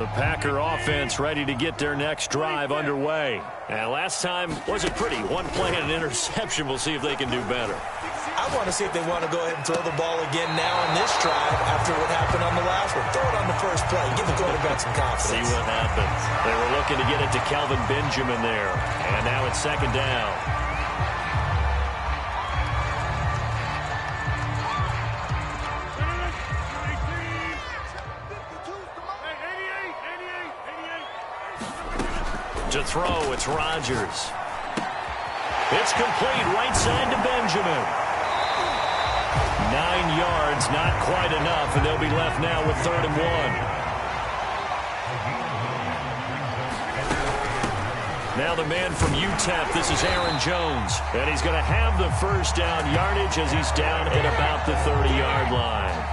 The Packer offense ready to get their next drive underway. And last time wasn't pretty. One play and an interception. We'll see if they can do better. I want to see if they want to go ahead and throw the ball again now on this drive after what happened on the last one. Throw it on the first play. Give the quarterback some confidence. See what happens. They were looking to get it to Kelvin Benjamin there. And now it's second down. To throw, it's Rodgers. It's complete, right side to Benjamin. 9 yards, not quite enough, and they'll be left now with 3rd and 1. Now the man from UTEP, this is Aaron Jones, and he's going to have the first down yardage as he's down at about the 30-yard line.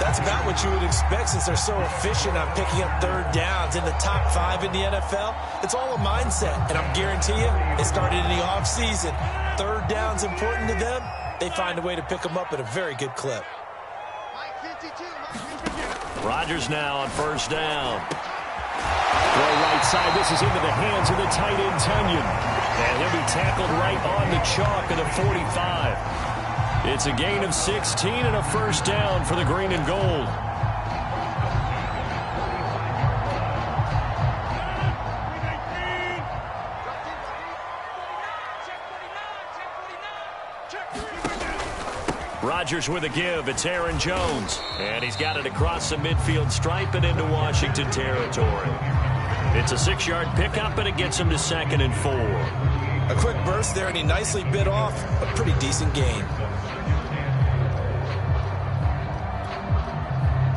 That's about what you would expect since they're so efficient on picking up 3rd downs in the top 5 in the NFL. It's all a mindset, and I'm guarantee you it started in the offseason. 3rd down's important to them. They find a way to pick them up at a very good clip. Rodgers now on 1st down. Throw right side. This is into the hands of the tight end, Tunyon. And he'll be tackled right on the chalk of the 45. It's a gain of 16 and a 1st down for the green and gold. Rodgers with a give. It's Aaron Jones. And he's got it across the midfield stripe and into Washington territory. It's a 6-yard pickup, and it gets him to 2nd and 4. A quick burst there, and he nicely bit off a pretty decent gain.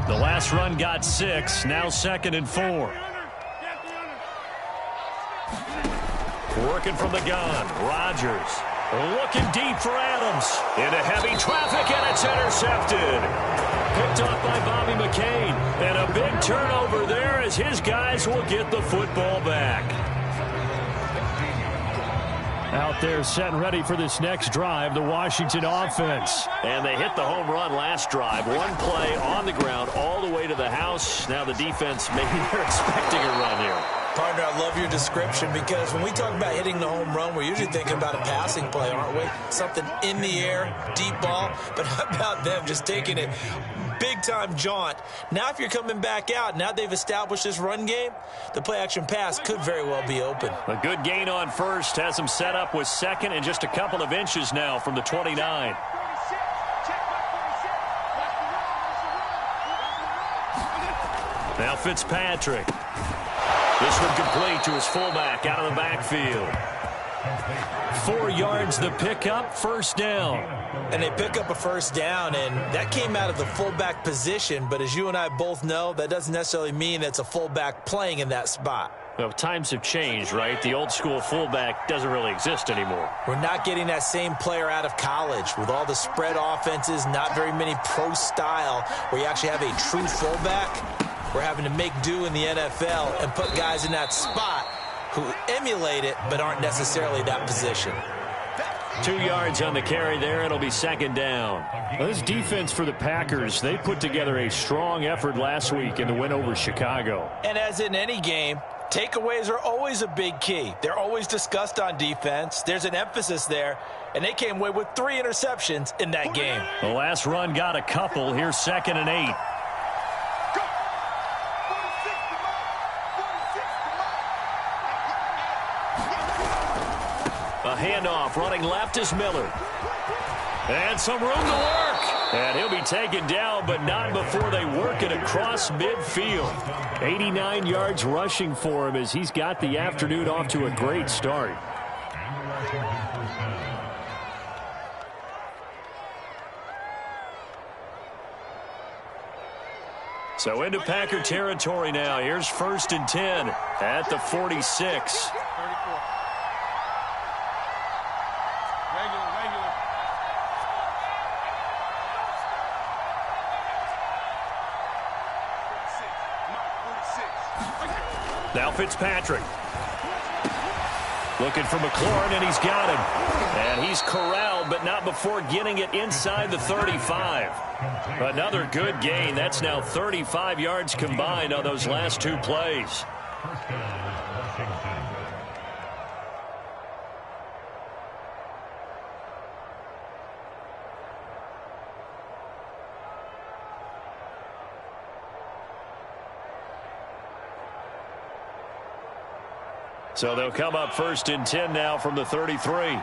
The last run got 6, now 2nd and 4. Working from the gun, Rodgers. Looking deep for Adams. Into heavy traffic, and it's intercepted. Picked off by Bobby McCain. And a big turnover there as his guys will get the football back. Out there set and ready for this next drive, the Washington offense. And they hit the home run last drive. One play on the ground all the way to the house. Now the defense, maybe they're expecting a run here. Partner, I love your description because when we talk about hitting the home run, we're usually thinking about a passing play, aren't we? Something in the air, deep ball. But how about them just taking it big-time jaunt? Now if you're coming back out, now they've established this run game, the play-action pass could very well be open. A good gain on 1st has him set up with 2nd and just a couple of inches now from the 29. Now Fitzpatrick. This one complete to his fullback out of the backfield. 4 yards the pickup, 1st down. And they pick up a 1st down, and that came out of the fullback position. But as you and I both know, that doesn't necessarily mean it's a fullback playing in that spot. Well, times have changed, right? The old school fullback doesn't really exist anymore. We're not getting that same player out of college with all the spread offenses, not very many pro style where you actually have a true fullback. We're having to make do in the NFL and put guys in that spot who emulate it but aren't necessarily that position. 2 yards on the carry there. It'll be 2nd down. Well, this defense for the Packers, they put together a strong effort last week in the win over Chicago. And as in any game, takeaways are always a big key. They're always discussed on defense. There's an emphasis there, and they came away with 3 interceptions in that game. The last run got a couple. Here's 2nd and 8. A handoff, running left is Miller. And some room to work. And he'll be taken down, but not before they work it across midfield. 89 yards rushing for him as he's got the afternoon off to a great start. So into Packer territory now. Here's 1st and 10 at the 46. Now Fitzpatrick. Looking for McLaurin, and he's got him. And he's corralled downfield, but not before getting it inside the 35. Another good gain. That's now 35 yards combined on those last two plays. So they'll come up 1st and 10 now from the 33.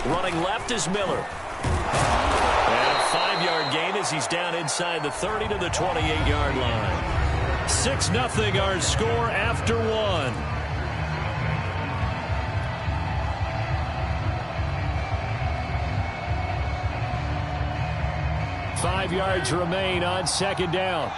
Running left is Miller. And a 5-yard gain as he's down inside the 30 to the 28-yard line. 6-0 our score after one. 5 yards remain on 2nd down.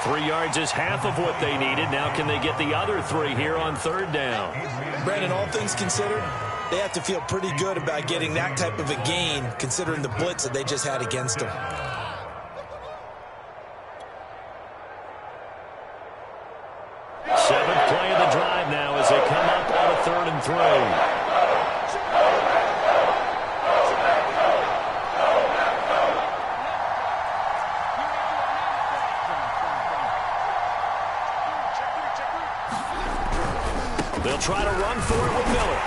Three yards is half of what they needed. Now can they get the other 3 here on 3rd down? Brandon, all things considered, they have to feel pretty good about getting that type of a gain, considering the blitz that they just had against them. Seventh play of the drive now as they come up on a 3rd and 3. They'll try to run for it with Miller.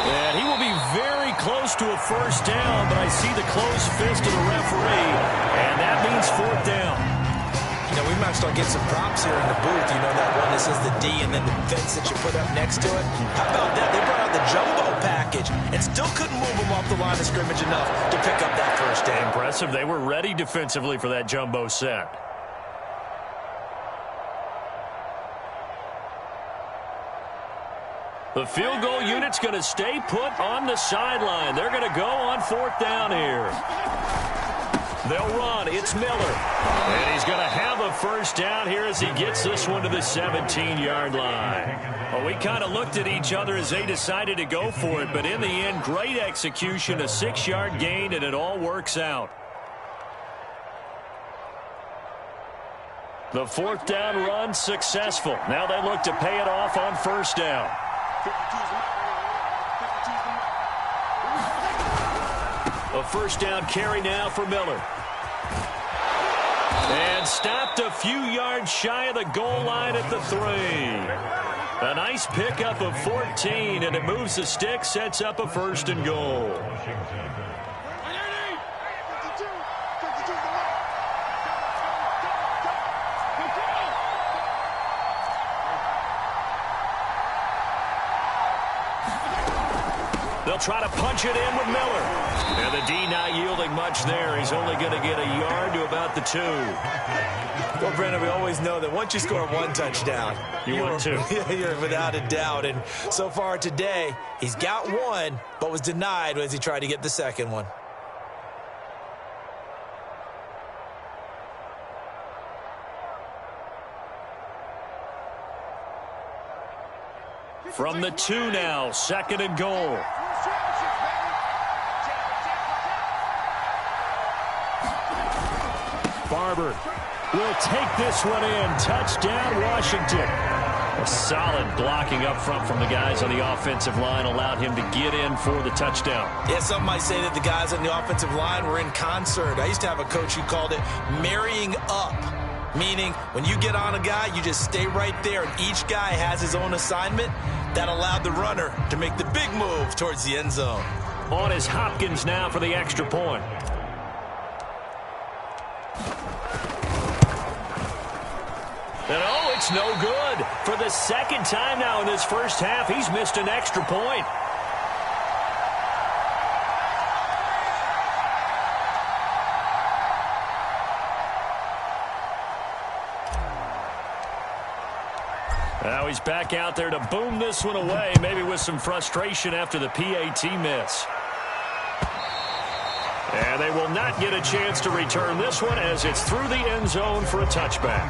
And he will be very close to a 1st down, but I see the closed fist of the referee, and that means 4th down. You know, we might start getting some props here in the booth. You know, that one that says the D and then the fence that you put up next to it. How about that? They brought out the jumbo package and still couldn't move them off the line of scrimmage enough to pick up that 1st down. Impressive. They were ready defensively for that jumbo set. The field goal unit's going to stay put on the sideline. They're going to go on 4th down here. They'll run. It's Miller. And he's going to have a 1st down here as he gets this one to the 17-yard line. Well, we kind of looked at each other as they decided to go for it, but in the end, great execution, a 6-yard gain, and it all works out. The 4th down run successful. Now they look to pay it off on 1st down. A 1st down carry now for Miller. And stopped a few yards shy of the goal line at the 3. A nice pickup of 14, and it moves the stick, sets up a 1st and goal. They'll try to punch it in with Miller. And the D not yielding much there. He's only going to get a yard to about the 2. Well, Brandon, we always know that once you score 1 touchdown, you're without a doubt. And so far today, he's got 1, but was denied as he tried to get the 2nd one. From the 2 now, 2nd and goal. Barber will take this one in. Touchdown, Washington. A solid blocking up front from the guys on the offensive line allowed him to get in for the touchdown. Yeah, some might say that the guys on the offensive line were in concert. I used to have a coach who called it marrying up, meaning when you get on a guy, you just stay right there, and each guy has his own assignment. That allowed the runner to make the big move towards the end zone. On is Hopkins now for the extra point. And oh, it's no good. For the 2nd time now in this 1st half, he's missed an extra point. Now he's back out there to boom this one away, maybe with some frustration after the PAT miss. And they will not get a chance to return this one as it's through the end zone for a touchback.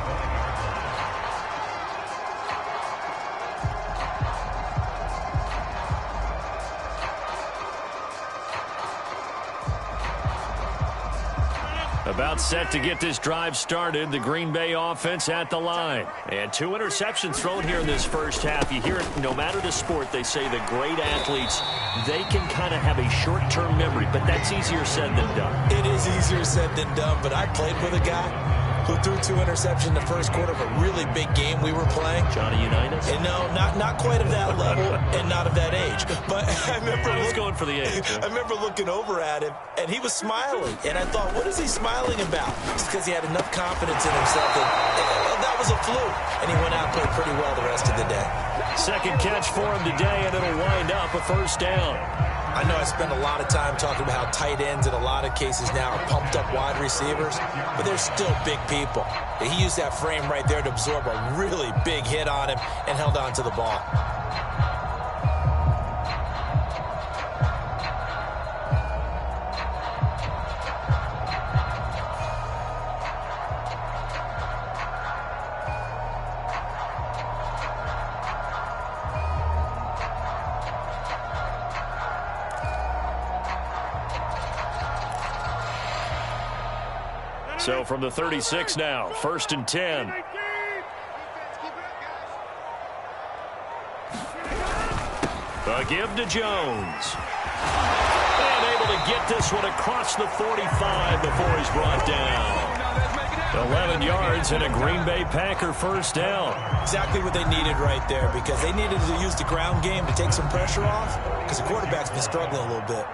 About set to get this drive started. The Green Bay offense at the line. And 2 interceptions thrown here in this first half. You hear it, no matter the sport, they say the great athletes, they can kind of have a short-term memory, but that's easier said than done. It is easier said than done, but I played with a guy who threw 2 interceptions in the first quarter of a really big game we were playing. Johnny Unitas? And no, not quite of that level and not of that age. But I remember going for the age. I remember looking over at him, and he was smiling. And I thought, what is he smiling about? Just because he had enough confidence in himself that was a fluke. And he went out and played pretty well the rest of the day. Second catch for him today, and it'll wind up a first down. I know I spend a lot of time talking about how tight ends in a lot of cases now are pumped up wide receivers, but they're still big people. He used that frame right there to absorb a really big hit on him and held on to the ball. So from the 36 now, 1st and 10. A give to Jones. And able to get this one across the 45 before he's brought down. 11 yards and a Green Bay Packer first down. Exactly what they needed right there, because they needed to use the ground game to take some pressure off, because the quarterback's been struggling a little bit.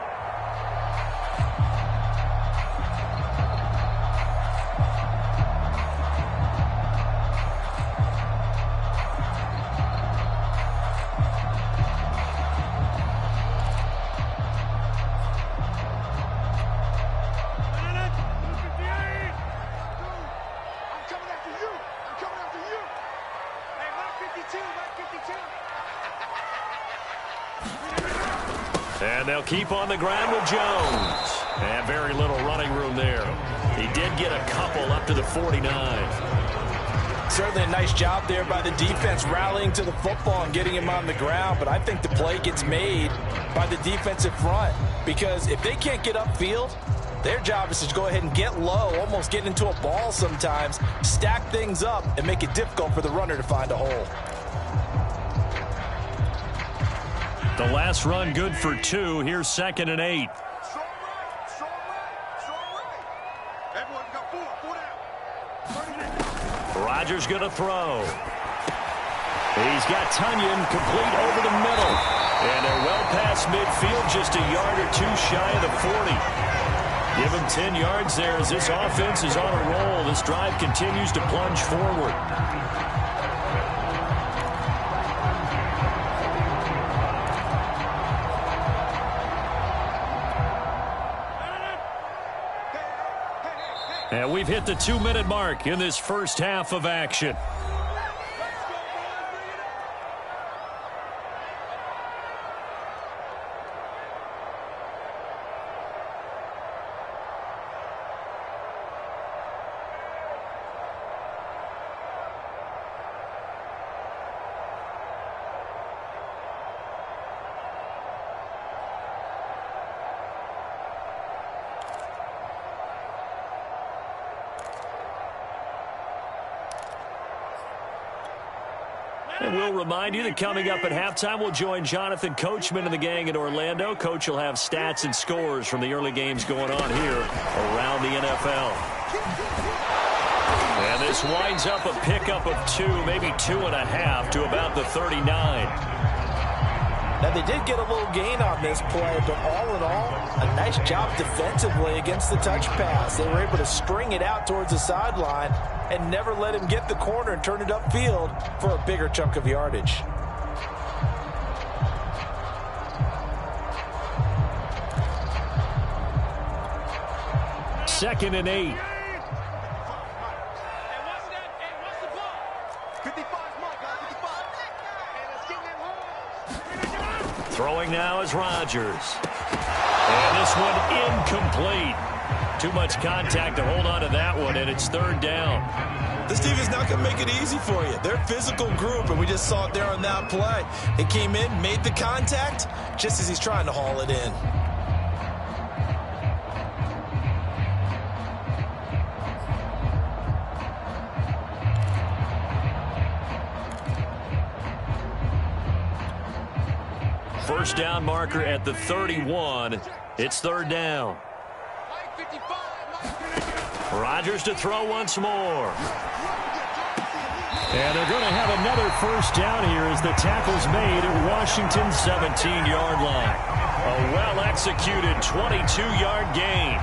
And they'll keep on the ground with Jones. And very little running room there. He did get a couple up to the 49. Certainly a nice job there by the defense rallying to the football and getting him on the ground. But I think the play gets made by the defensive front. Because if they can't get upfield, their job is to go ahead and get low, almost get into a ball sometimes, stack things up, and make it difficult for the runner to find a hole. The last run good for 2. Here's 2nd and 8. Rodgers going to throw. He's got Tunyon complete over the middle. And they're well past midfield, just a yard or 2 shy of the 40. Give him 10 yards there as this offense is on a roll. This drive continues to plunge forward. And we've hit the 2-minute mark in this first half of action. And we'll remind you that coming up at halftime, we'll join Jonathan Coachman and the gang in Orlando. Coach will have stats and scores from the early games going on here around the NFL. And this winds up a pickup of 2, maybe 2.5 to about the 39. Now, they did get a little gain on this play, but all in all, a nice job defensively against the touch pass. They were able to string it out towards the sideline and never let him get the corner and turn it upfield for a bigger chunk of yardage. Second and 8. Throwing now is Rodgers. And this one incomplete. Too much contact to hold on to that one, and it's 3rd down. This defense not going to make it easy for you. They're a physical group, and we just saw it there on that play. It came in, made the contact, just as he's trying to haul it in. first down marker at the 31. It's third down. Rodgers to throw once more. And they're going to have another first down here as the tackle's made at Washington's 17-yard line. A well-executed 22-yard gain.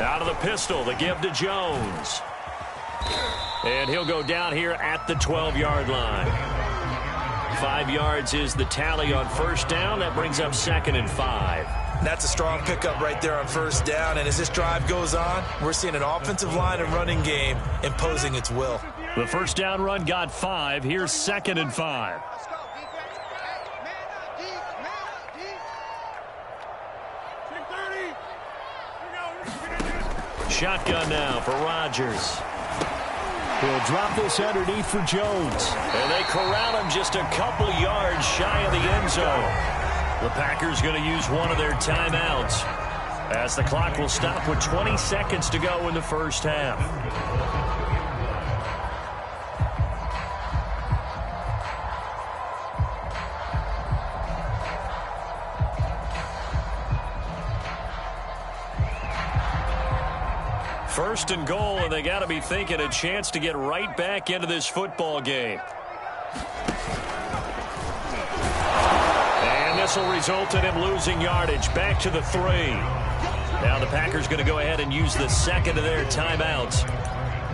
Out of the pistol, the give to Jones. And he'll go down here at the 12-yard line. 5 yards is the tally on first down. That brings up 2nd and 5. That's a strong pickup right there on first down. And as this drive goes on, we're seeing an offensive line and running game imposing its will. The first down run got 5. Here's 2nd and 5. Shotgun now for Rodgers. He'll drop this underneath for Jones. And they corral him just a couple yards shy of the end zone. The Packers going to use one of their timeouts as the clock will stop with 20 seconds to go in the first half. First and goal, and they got to be thinking a chance to get right back into this football game. And this will result in him losing yardage back to the 3. Now the Packers going to go ahead and use the second of their timeouts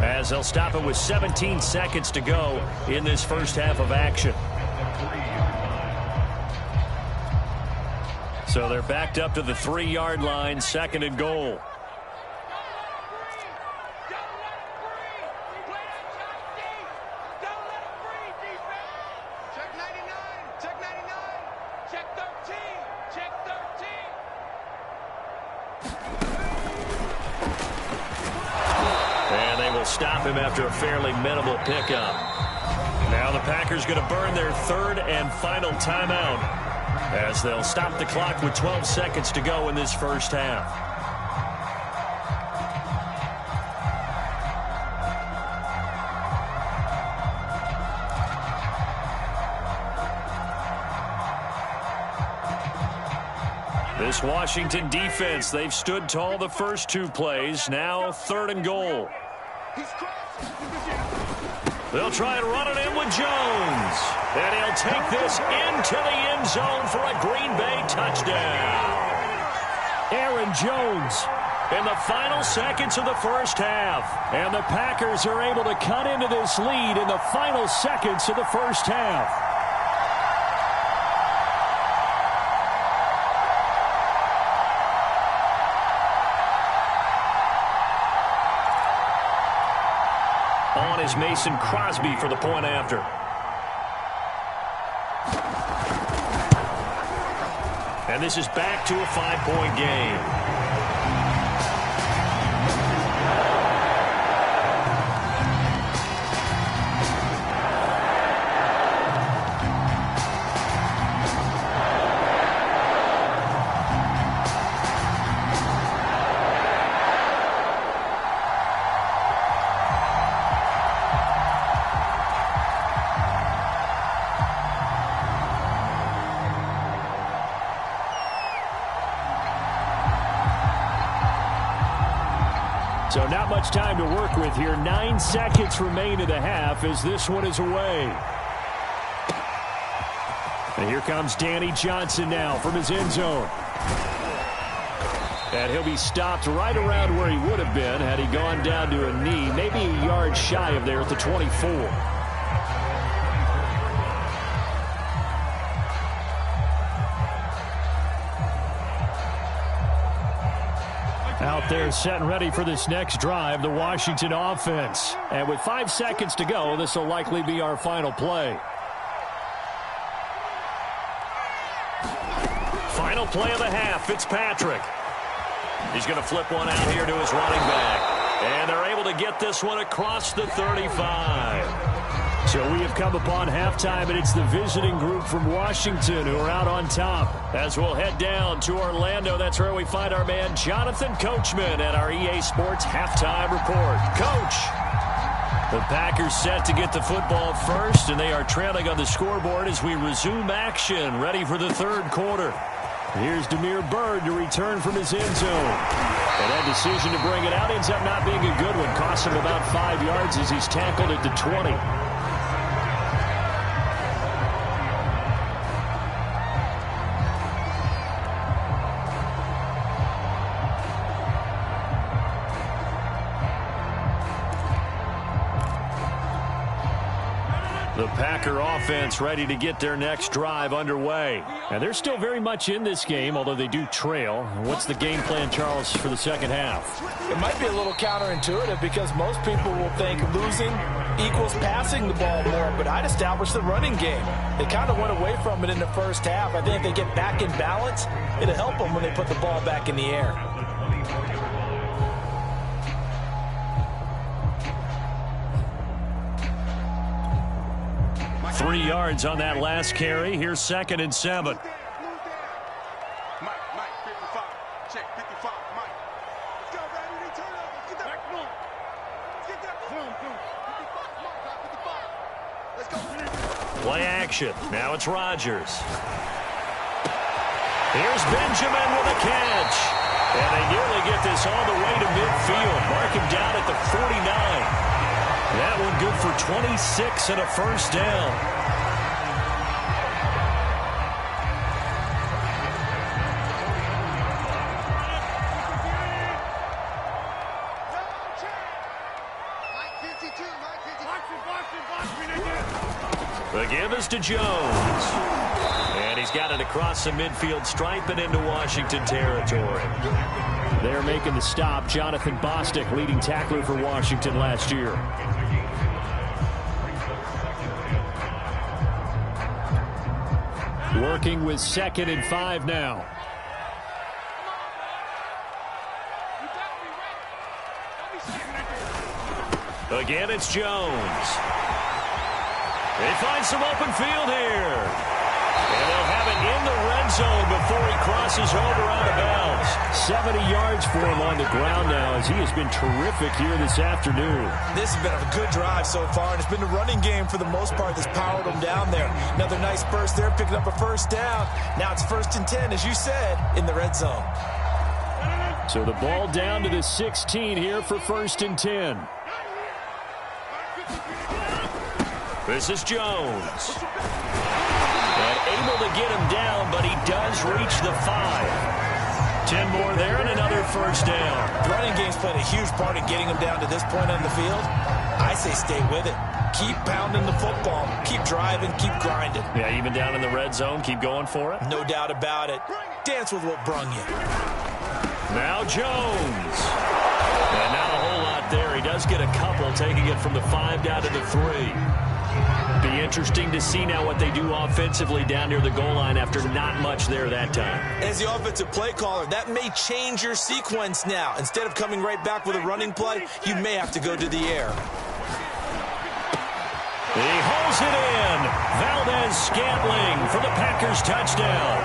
as they'll stop it with 17 seconds to go in this first half of action. So they're backed up to the 3-yard line, 2nd and goal. Stop him after a fairly minimal pickup. Now the Packers going to burn their 3rd and final timeout as they'll stop the clock with 12 seconds to go in this first half. This Washington defense, they've stood tall the first 2 plays. Now 3rd and goal. They'll try and run it in with Jones. And he'll take this into the end zone for a Green Bay touchdown. Aaron Jones in the final seconds of the first half. And the Packers are able to cut into this lead in the final seconds of the first half. On is Mason Crosby for the point after. And this is back to a 5-point game. So not much time to work with here. 9 seconds remain in the half as this one is away. And here comes Danny Johnson now from his end zone. And he'll be stopped right around where he would have been had he gone down to a knee, maybe a yard shy of there at the 24. Out there set and ready for this next drive, the Washington offense. And with 5 seconds to go, this will likely be our final play. Final play of the half, Fitzpatrick. He's going to flip one out here to his running back. And they're able to get this one across the 35. So we have come upon halftime, and it's the visiting group from Washington who are out on top. As we'll head down to Orlando, that's where we find our man Jonathan Coachman at our EA Sports Halftime Report. Coach, the Packers set to get the football first, and they are trailing on the scoreboard as we resume action, ready for the third quarter. Here's Damiere Byrd to return from his end zone. And that decision to bring it out ends up not being a good one. Costs him about 5 yards as he's tackled at the 20. The Packer offense ready to get their next drive underway. And they're still very much in this game, although they do trail. What's the game plan, Charles, for the second half? It might be a little counterintuitive because most people will think losing equals passing the ball more, but I'd establish the running game. They kind of went away from it in the first half. I think if they get back in balance, it'll help them when they put the ball back in the air. 3 yards on that last carry. Here's 2nd and 7. Mike, 55. Check, 55, Mike. Let's go, baby. They turn over. Get that. Get that. 55. Let's go. Play action. Now it's Rodgers. Here's Benjamin with a catch. And they nearly get this all the way to midfield. Mark him down at the 49. That one good for 26 and a first down. The give is to Jones. And he's got it across the midfield stripe and into Washington territory. They're making the stop. Jonathan Bostic, leading tackler for Washington last year. Working with 2nd and 5 now. Again, it's Jones. They find some open field here. And they'll have it in the red zone before he crosses over out of bounds. 70 yards for him on the ground now as he has been terrific here this afternoon. This has been a good drive so far, and it's been the running game for the most part that's powered them down there. Another nice burst there, picking up a first down. Now it's 1st and 10, as you said, in the red zone. So the ball down to the 16 here for 1st and 10. This is Jones. And able to get him down, but he does reach the 5. 10 more there and another first down. The running game's played a huge part in getting him down to this point on the field. I say stay with it. Keep pounding the football. Keep driving. Keep grinding. Yeah, even down in the red zone, keep going for it. No doubt about it. Dance with what brung you. Now Jones. And not a whole lot there. He does get a couple, taking it from the 5 down to the 3. Be interesting to see now what they do offensively down near the goal line after not much there that time. As the offensive play caller, that may change your sequence now. Instead of coming right back with a running play, you may have to go to the air. He holds it in. Valdez-Scantling for the Packers touchdown.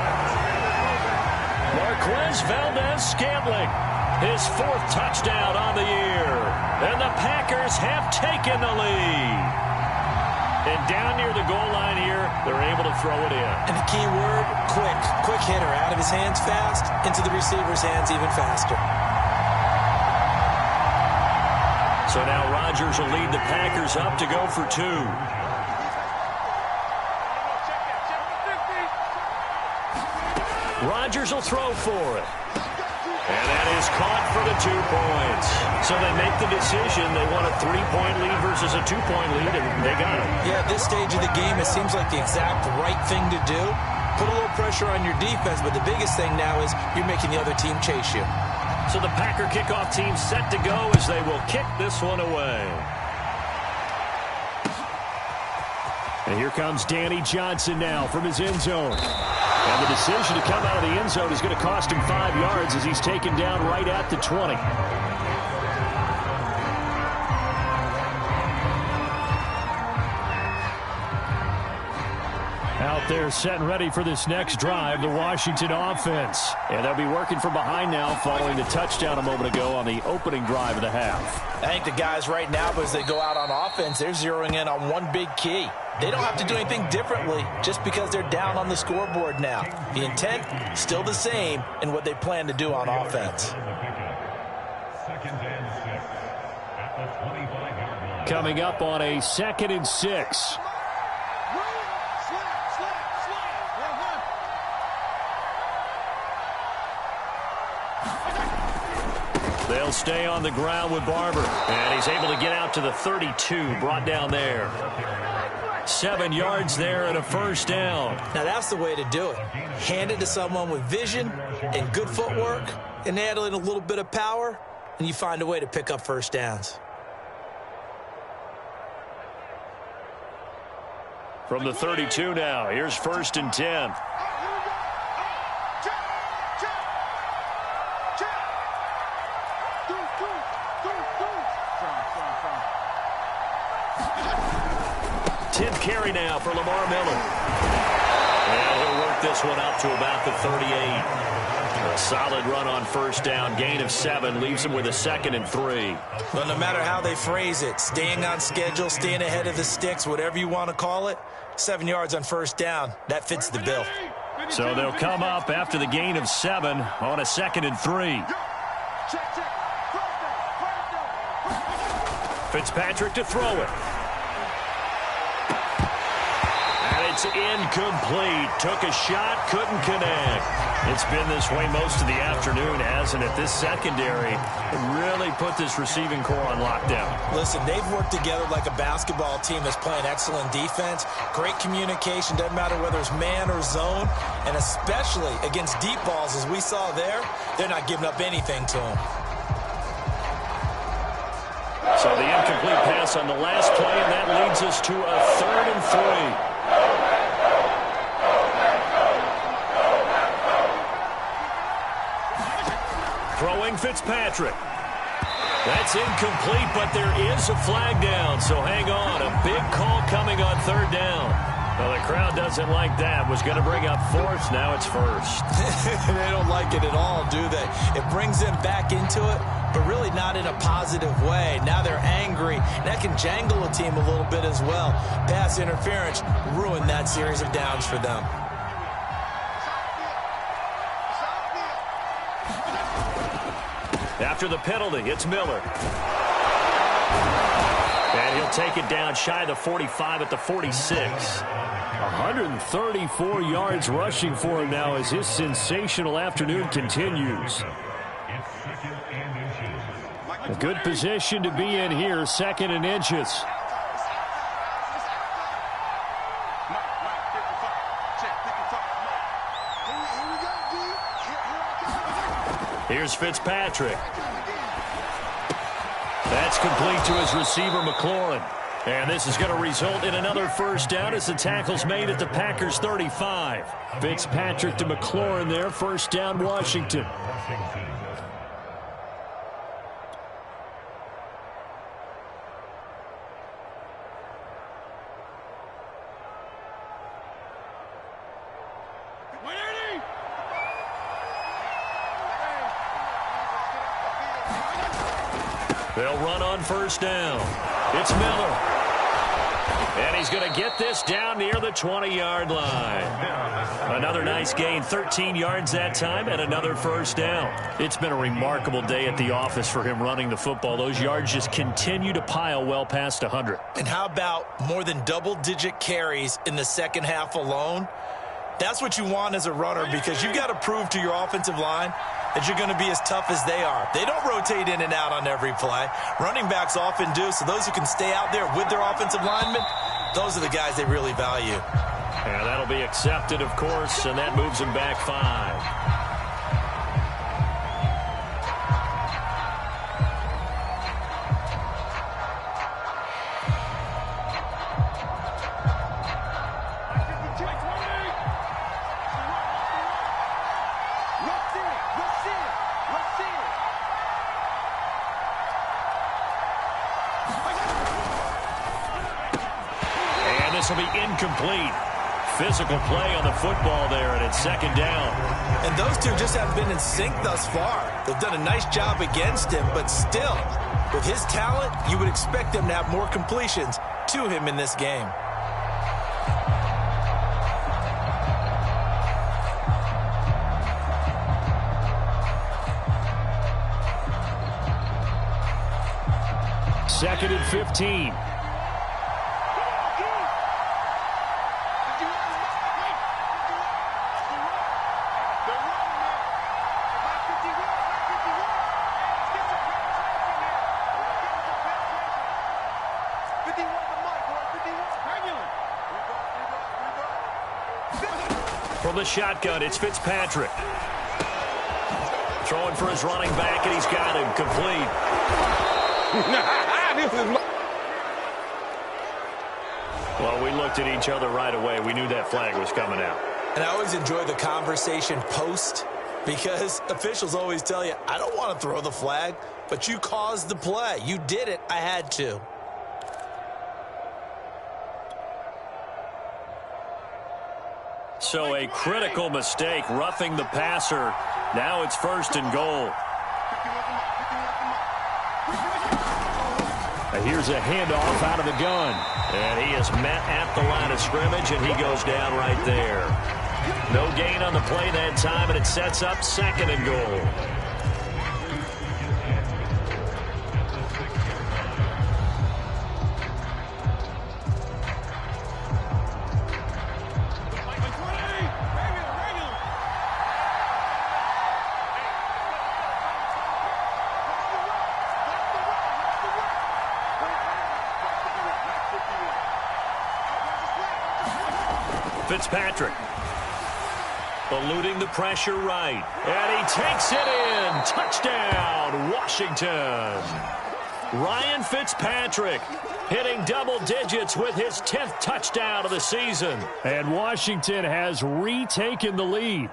Marquez Valdez-Scantling, his 4th touchdown on the year. And the Packers have taken the lead. And down near the goal line here, they're able to throw it in. And the key word, quick. Quick hitter. Out of his hands fast, into the receiver's hands even faster. So now Rodgers will lead the Packers up to go for 2. Rodgers will throw for it. And that is caught for the 2 points. So they make the decision. They want a 3-point lead versus a 2-point lead, and they got it. Yeah, at this stage of the game, it seems like the exact right thing to do. Put a little pressure on your defense, but the biggest thing now is you're making the other team chase you. So the Packer kickoff team set to go as they will kick this one away. And here comes Danny Johnson now from his end zone. And the decision to come out of the end zone is going to cost him 5 yards as he's taken down right at the 20. Out there set and ready for this next drive, the Washington offense. And they'll be working from behind now following the touchdown a moment ago on the opening drive of the half. I think the guys right now, as they go out on offense, they're zeroing in on one big key. They don't have to do anything differently just because they're down on the scoreboard now. The intent, still the same in what they plan to do on offense. Coming up on a 2nd and 6. They'll stay on the ground with Barber. And he's able to get out to the 32, brought down there. 7 yards there and a first down. Now that's the way to do it. Hand it to someone with vision and good footwork and add in a little bit of power, and you find a way to pick up first downs. From the 32 now, here's 1st and 10. Carry now for Lamar Miller. And he'll work this one out to about the 38. A solid run on first down. Gain of 7 leaves him with a 2nd and 3. Well, no matter how they phrase it, staying on schedule, staying ahead of the sticks, whatever you want to call it, 7 yards on first down, that fits the bill. So they'll come up after the gain of 7 on a 2nd and 3. Fitzpatrick to throw it. It's incomplete. Took a shot, couldn't connect. It's been this way most of the afternoon, hasn't it? This secondary really put this receiving core on lockdown. Listen, they've worked together like a basketball team that's playing excellent defense. Great communication, doesn't matter whether it's man or zone. And especially against deep balls, as we saw there, they're not giving up anything to them. So the incomplete pass on the last play, and that leads us to a 3rd and 3. Throwing Fitzpatrick. That's incomplete, but there is a flag down, so hang on. A big call coming on 3rd down. Well, the crowd doesn't like that. Was going to bring up 4th, now it's 1st. They don't like it at all, do they? It brings them back into it, but really not in a positive way. Now they're angry. That can jangle a team a little bit as well. Pass interference ruined that series of downs for them. After the penalty, it's Miller. And he'll take it down shy of the 45 at the 46. 134 yards rushing for him now as his sensational afternoon continues. A good position to be in here, 2nd and inches. Here's Fitzpatrick. That's complete to his receiver, McLaurin. And this is going to result in another first down as the tackle's made at the Packers' 35. Fitzpatrick to McLaurin there, first down, Washington. They'll run on first down. It's Miller. And he's going to get this down near the 20-yard line. Another nice gain, 13 yards that time, and another first down. It's been a remarkable day at the office for him running the football. Those yards just continue to pile well past 100. And how about more than double-digit carries in the second half alone? That's what you want as a runner, because you've got to prove to your offensive line that you're going to be as tough as they are. They don't rotate in and out on every play. Running backs often do, so those who can stay out there with their offensive linemen, those are the guys they really value. And that'll be accepted, of course, and that moves him back 5. This will be incomplete. physical play on the football there, and it's second down. And those two just haven't been in sync thus far. They've done a nice job against him, but still, with his talent, you would expect them to have more completions to him in this game. Second and 15. From the shotgun, it's Fitzpatrick. Throwing for his running back, and he's got him complete. Well, we looked at each other right away. We knew that flag was coming out. And I always enjoy the conversation post, because officials always tell you, I don't want to throw the flag, but you caused the play. You did it. I had to. So a critical mistake, roughing the passer. Now it's first and goal. Here's a handoff out of the gun. And he is met at the line of scrimmage, and he goes down right there. No gain on the play that time, and it sets up second and goal. Fitzpatrick eluding the pressure right, and he takes it in. Touchdown, Washington. Ryan Fitzpatrick hitting double digits with his 10th touchdown of the season. And Washington has retaken the lead.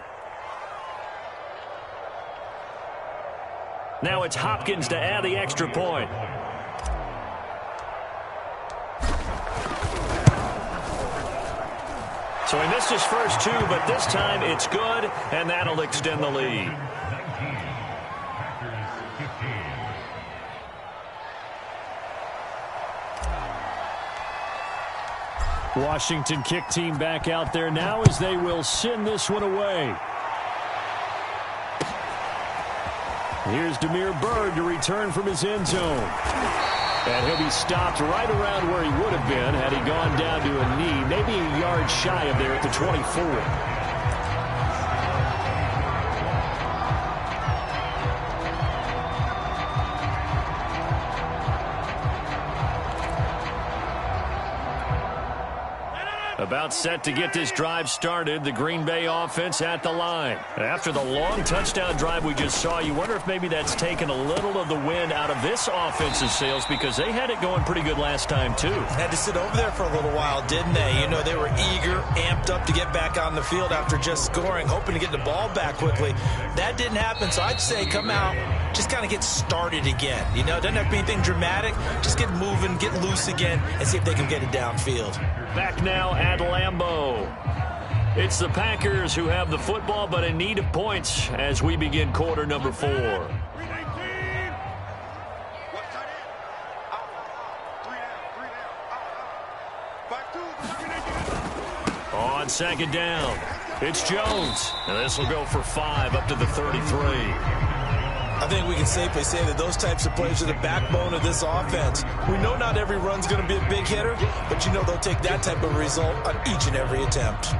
Now it's Hopkins to add the extra point. So he missed his first two, but this time it's good, and that'll extend the lead. Washington kick team back out there now as they will send this one away. Here's Damiere Byrd to return from his end zone. And he'll be stopped right around where he would have been had he gone down to a knee, maybe a yard shy of there at the 24. About set to get this drive started, the Green Bay offense at the line. After the long touchdown drive we just saw, you wonder if maybe that's taken a little of the wind out of this offense's sails, because they had it going pretty good last time too. Had to sit over there for a little while, didn't they? You know, they were eager, amped up to get back on the field after just scoring, hoping to get the ball back quickly. That didn't happen, so I'd say come out, just kind of get started again. You know, it doesn't have to be anything dramatic. Just get moving, get loose again, and see if they can get it downfield. Back now at Lambeau. It's the Packers who have the football, but in need of points as we begin quarter number 4. On second down, it's Jones, and this will go for 5 up to the 33. I think we can safely say that those types of plays are the backbone of this offense. We know not every run's going to be a big hitter, but you know they'll take that type of result on each and every attempt.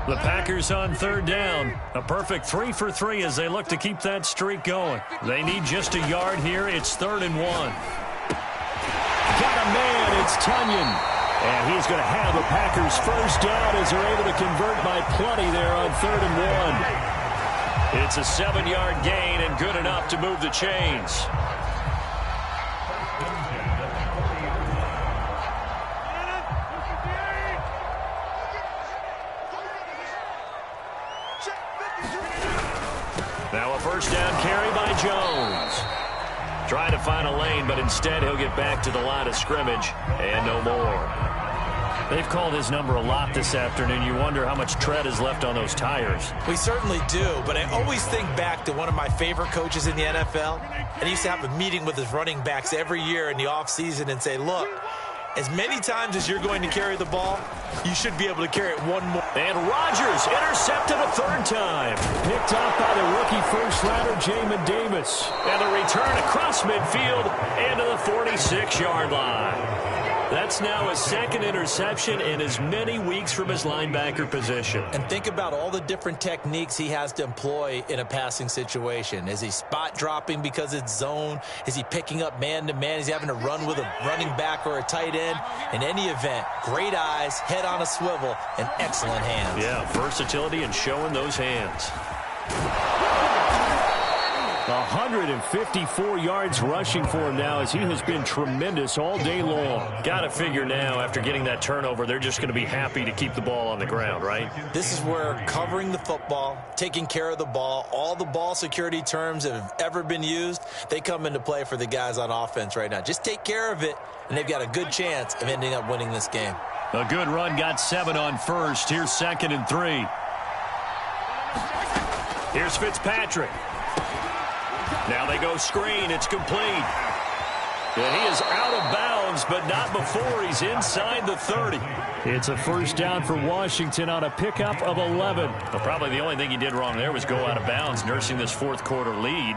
The Packers on third down. A perfect 3 for 3 as they look to keep that streak going. They need just a yard here. It's 3rd and 1. Got a man, it's Tunyon. And he's going to have the Packers first down as they're able to convert by plenty there on 3rd and 1. It's a 7-yard gain and good enough to move the chains. Now a first down carry by Jones. Trying to find a lane, but instead he'll get back to the line of scrimmage and no more. They've called his number a lot this afternoon. You wonder how much tread is left on those tires. We certainly do, but I always think back to one of my favorite coaches in the NFL, and he used to have a meeting with his running backs every year in the offseason and say, look, as many times as you're going to carry the ball, you should be able to carry it one more. And Rodgers intercepted a third time. Picked off by the rookie first-rounder, Jamin Davis. And the return across midfield and to the 46-yard line. That's now his second interception in as many weeks from his linebacker position. And think about all the different techniques he has to employ in a passing situation. Is he spot dropping because it's zone? Is he picking up man-to-man? Is he having to run with a running back or a tight end? In any event, great eyes, head on a swivel, and excellent hands. Yeah, versatility and showing those hands. 154 yards rushing for him now as he has been tremendous all day long. Got to figure now, after getting that turnover, they're just going to be happy to keep the ball on the ground, right? This is where covering the football, taking care of the ball, all the ball security terms that have ever been used, they come into play for the guys on offense right now. Just take care of it, and they've got a good chance of ending up winning this game. A good run, got 7 on first. Here's 2nd and 3. Here's Fitzpatrick. Now they go screen. It's complete. And he is out of bounds, but not before he's inside the 30. It's a first down for Washington on a pickup of 11. Well, probably the only thing he did wrong there was go out of bounds, nursing this fourth quarter lead.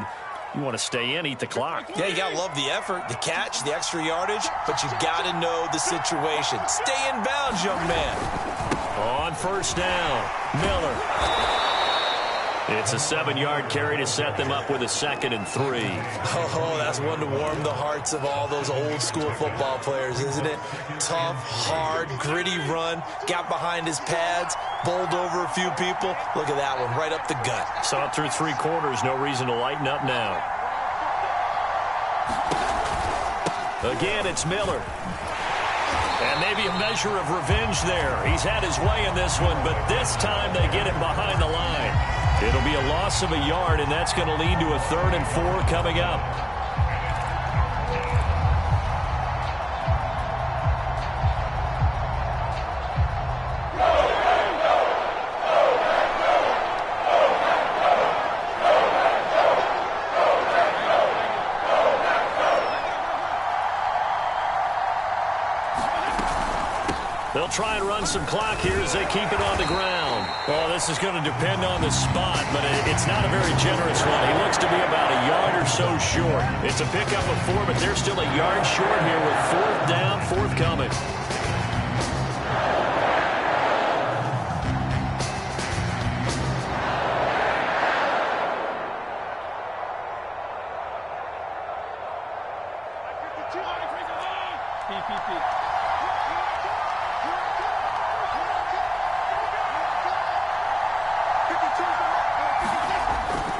You want to stay in, eat the clock. Yeah, you got to love the effort, the catch, the extra yardage, but you got to know the situation. Stay in bounds, young man. On first down, Miller. It's a 7-yard carry to set them up with a 2nd and 3. Oh, that's one to warm the hearts of all those old-school football players, isn't it? Tough, hard, gritty run, got behind his pads, bowled over a few people. Look at that one, right up the gut. Saw it through 3 quarters, no reason to lighten up now. Again, it's Miller. And maybe a measure of revenge there. He's had his way in this one, but this time they get him behind the line. It'll be a loss of a yard, and that's going to lead to a 3rd and 4 coming up. They'll try and run some clock here as they keep it on the ground. Well, this is going to depend on the spot, but it's not a very generous one. He looks to be about a yard or so short. It's a pickup of 4, but they're still a yard short here with 4th down, forthcoming.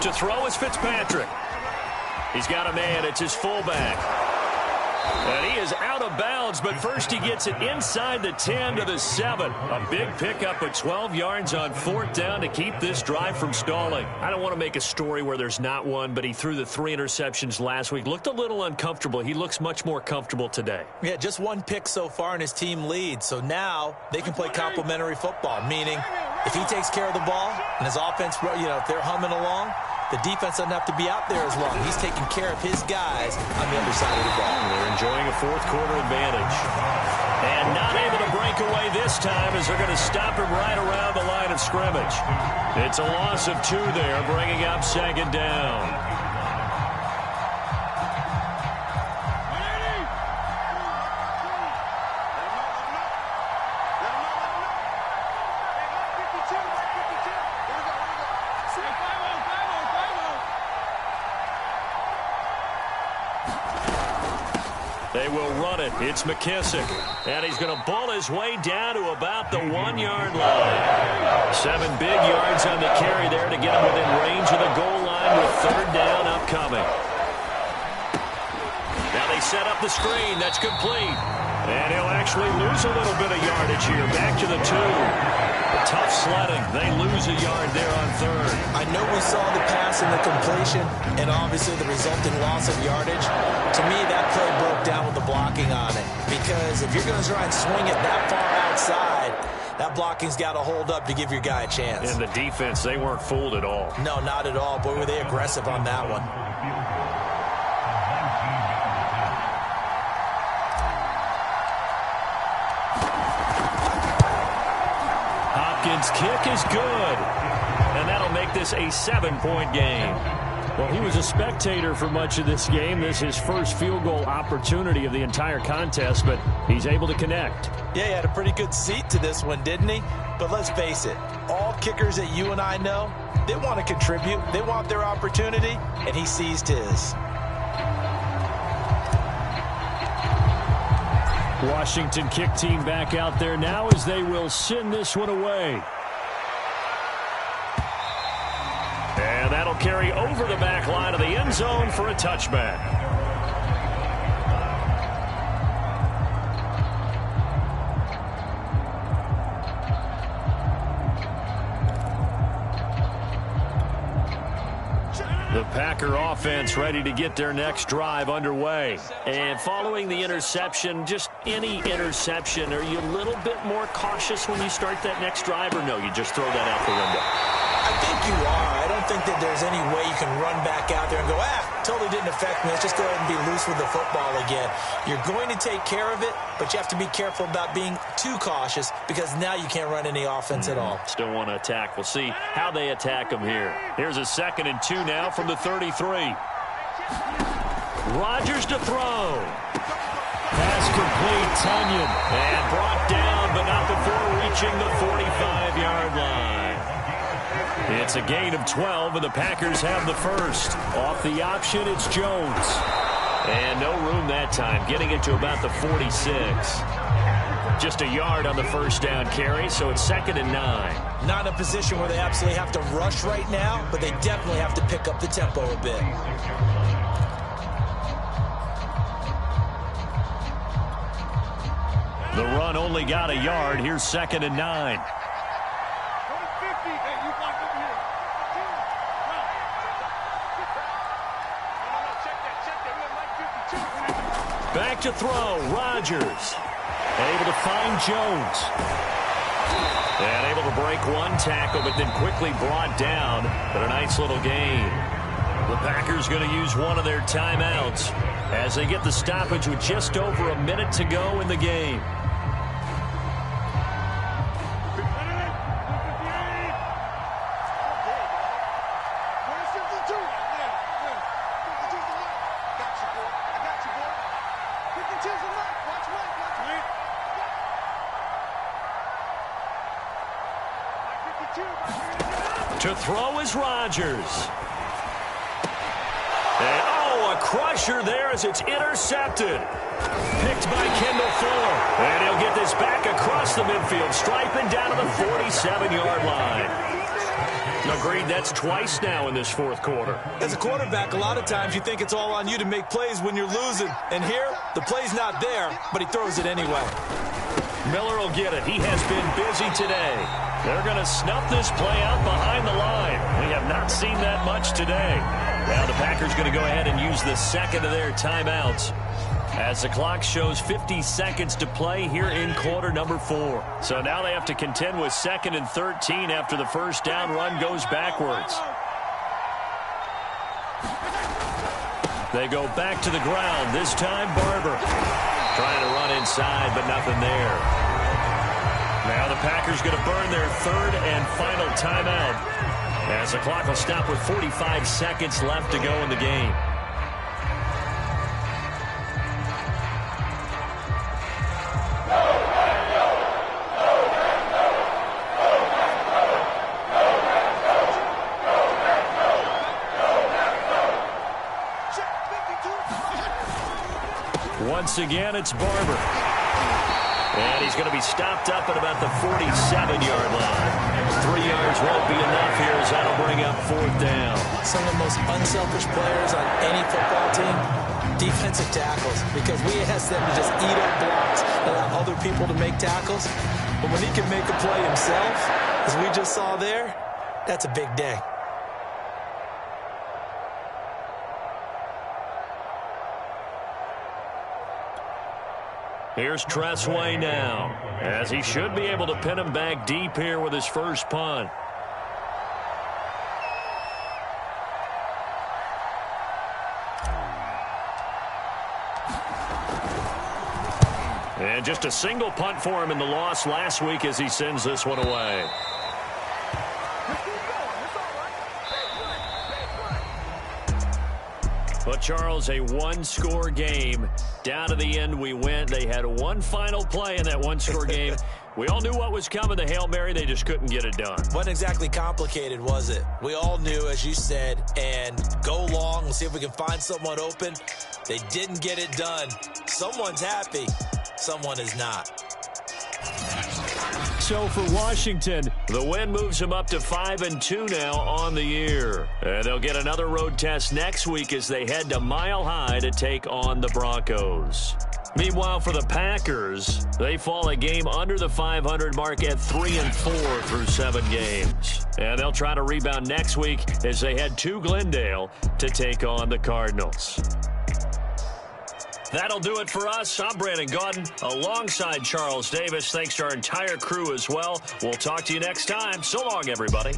To throw is Fitzpatrick. He's got a man. It's his fullback. And he is out of bounds, but first he gets it inside the 10 to the 7. A big pickup of 12 yards on 4th down to keep this drive from stalling. I don't want to make a story where there's not one, but he threw the 3 interceptions last week. Looked a little uncomfortable. He looks much more comfortable today. Yeah, just 1 pick so far and his team leads. So now they can play complementary football, meaning if he takes care of the ball and his offense, if they're humming along, the defense doesn't have to be out there as long. He's taking care of his guys on the other side of the ball. They're enjoying a 4th quarter advantage. And not able to break away this time as they're going to stop him right around the line of scrimmage. It's a loss of 2 there, bringing up 2nd down. They will run it. It's McKissick. And he's going to bull his way down to about the 1-yard line. 7 big yards on the carry there to get him within range of the goal line with 3rd down upcoming. Now they set up the screen. That's complete. And he'll actually lose a little bit of yardage here. Back to the 2. Tough sledding. They lose a yard there on third. I know we saw the pass and the completion and obviously the resulting loss of yardage. To me, that play broke down with the blocking on it. Because if you're going to try and swing it that far outside, that blocking's got to hold up to give your guy a chance. And the defense, they weren't fooled at all. No, not at all. Boy, were they aggressive on that one. Hopkins' kick is good. And that'll make this a 7-point game. Well, he was a spectator for much of this game. This is his first field goal opportunity of the entire contest, but he's able to connect. Yeah, he had a pretty good seat to this one, didn't he? But let's face it, all kickers that you and I know, they want to contribute. They want their opportunity, and he seized his. Washington kick team back out there now as they will send this one away. And that'll carry over the back line of the end zone for a touchback. The Packer offense ready to get their next drive underway. And following the interception, just any interception, are you a little bit more cautious when you start that next drive, or no, you just throw that out the window? I think you are. I don't think that there's any way you can run back out there and go, totally didn't affect me. Let's just go ahead and be loose with the football again. You're going to take care of it, but you have to be careful about being too cautious because now you can't run any offense at all. Still want to attack. We'll see how they attack them here. Here's a 2nd and 2 now from the 33. Rodgers to throw. Pass complete, Tunyon. And brought down, but not before reaching the 45-yard line. It's a gain of 12, and the Packers have the first. Off the option, it's Jones. And no room that time, getting it to about the 46. Just a yard on the first down carry, so it's 2nd and 9. Not in a position where they absolutely have to rush right now, but they definitely have to pick up the tempo a bit. The run only got a yard. Here's 2nd and 9. Back to throw, Rodgers. Able to find Jones. And able to break one tackle, but then quickly brought down. But a nice little gain. The Packers going to use one of their timeouts as they get the stoppage with just over a minute to go in the game. To throw is Rodgers. And, a crusher there as it's intercepted. Picked by Kendall Fuller. And he'll get this back across the midfield, striping down to the 47-yard line. Agreed, that's twice now in this fourth quarter. As a quarterback, a lot of times you think it's all on you to make plays when you're losing. And here, the play's not there, but he throws it anyway. Miller will get it. He has been busy today. They're going to snuff this play out behind the line. We have not seen that much today. Now the Packers going to go ahead and use the second of their timeouts as the clock shows 50 seconds to play here in quarter number 4. So now they have to contend with 2nd and 13 after the first down run goes backwards. They go back to the ground. This time Barber trying to run inside, but nothing there. Now the Packers going to burn their 3rd and final timeout as the clock will stop with 45 seconds left to go in the game. Once again, it's Barber. And he's going to be stopped up at about the 47-yard line. 3 yards won't be enough here as that'll bring up 4th down. Some of the most unselfish players on any football team, defensive tackles, because we ask them to just eat up blocks, allow other people to make tackles. But when he can make a play himself, as we just saw there, that's a big day. Here's Tressway now, as he should be able to pin him back deep here with his first punt. And just a single punt for him in the loss last week as he sends this one away. But, Charles, a one-score game. Down to the end we went. They had one final play in that one-score game. We all knew what was coming, the Hail Mary. They just couldn't get it done. Wasn't exactly complicated, was it? We all knew, as you said, and go long and see if we can find someone open. They didn't get it done. Someone's happy. Someone is not. So for Washington, the win moves them up to 5-2 now on the year. And they'll get another road test next week as they head to Mile High to take on the Broncos. Meanwhile, for the Packers, they fall a game under the 500 mark at 3-4 through 7 games. And they'll try to rebound next week as they head to Glendale to take on the Cardinals. That'll do it for us. I'm Brandon Gaudin alongside Charles Davis. Thanks to our entire crew as well. We'll talk to you next time. So long, everybody.